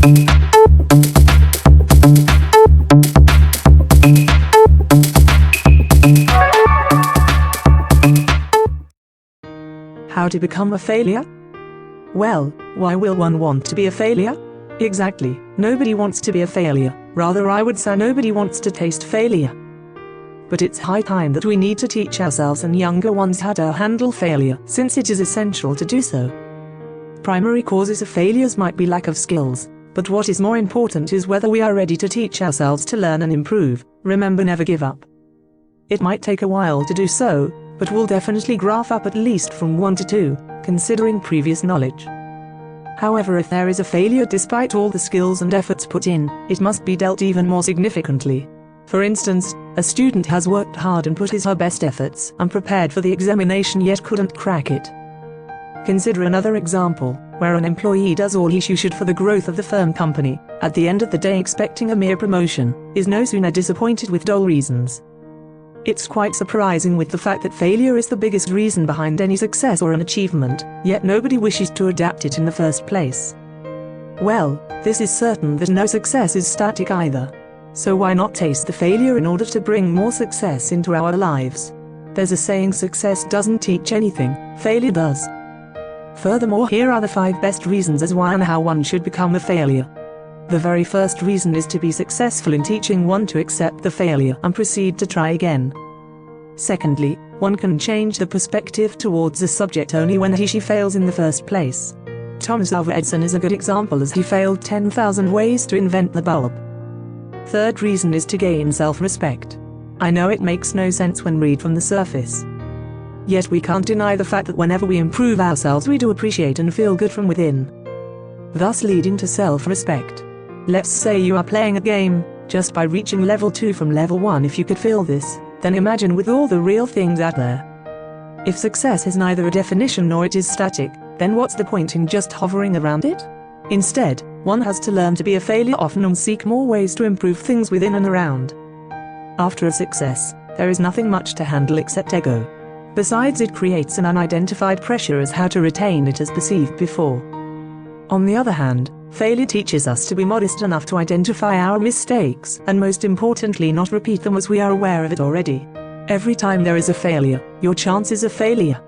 How to become a failure? Well, why will one want to be a failure? Exactly, nobody wants to be a failure. Rather, I would say nobody wants to taste failure. But it's high time that we need to teach ourselves and younger ones how to handle failure, since it is essential to do so. Primary causes of failures might be lack of skills, but what is more important is whether we are ready to teach ourselves to learn and improve. Remember, never give up. It might take a while to do so, but we'll definitely graph up at least from 1 to 2, considering previous knowledge. However, if there is a failure despite all the skills and efforts put in, it must be dealt even more significantly. For instance, a student has worked hard and put his or her best efforts and prepared for the examination yet couldn't crack it. Consider another example, where an employee does all he or she should for the growth of the firm company, at the end of the day expecting a mere promotion, is no sooner disappointed with dull reasons. It's quite surprising with the fact that failure is the biggest reason behind any success or an achievement, yet nobody wishes to adapt it in the first place. Well, this is certain that no success is static either. So why not taste the failure in order to bring more success into our lives? There's a saying, success doesn't teach anything, failure does. Furthermore, here are the 5 best reasons as why and how one should become a failure. The very first reason is to be successful in teaching one to accept the failure and proceed to try again. Secondly, one can change the perspective towards a subject only when he or she fails in the first place. Thomas Alva Edison is a good example, as he failed 10,000 ways to invent the bulb. Third reason is to gain self-respect. I know it makes no sense when read from the surface. Yet we can't deny the fact that whenever we improve ourselves, we do appreciate and feel good from within, thus leading to self-respect. Let's say you are playing a game, just by reaching level 2 from level 1. If you could feel this, then imagine with all the real things out there. If success has neither a definition nor it is static, then what's the point in just hovering around it? Instead, one has to learn to be a failure often and seek more ways to improve things within and around. After a success, there is nothing much to handle except ego. Besides, it creates an unidentified pressure as how to retain it as perceived before. On the other hand, failure teaches us to be modest enough to identify our mistakes and, most importantly, not repeat them, as we are aware of it already. Every time there is a failure, your chances of failure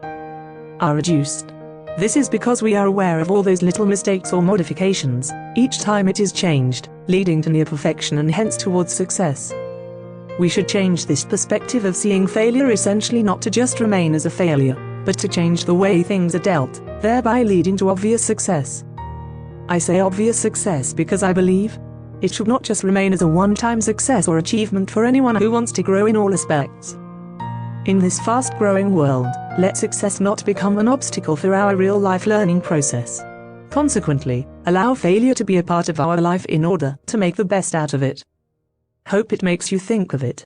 are reduced. This is because we are aware of all those little mistakes or modifications, each time it is changed, leading to near perfection and hence towards success. We should change this perspective of seeing failure essentially not to just remain as a failure, but to change the way things are dealt, thereby leading to obvious success. I say obvious success because I believe it should not just remain as a one-time success or achievement for anyone who wants to grow in all aspects. In this fast-growing world, let success not become an obstacle for our real-life learning process. Consequently, allow failure to be a part of our life in order to make the best out of it. Hope it makes you think of it.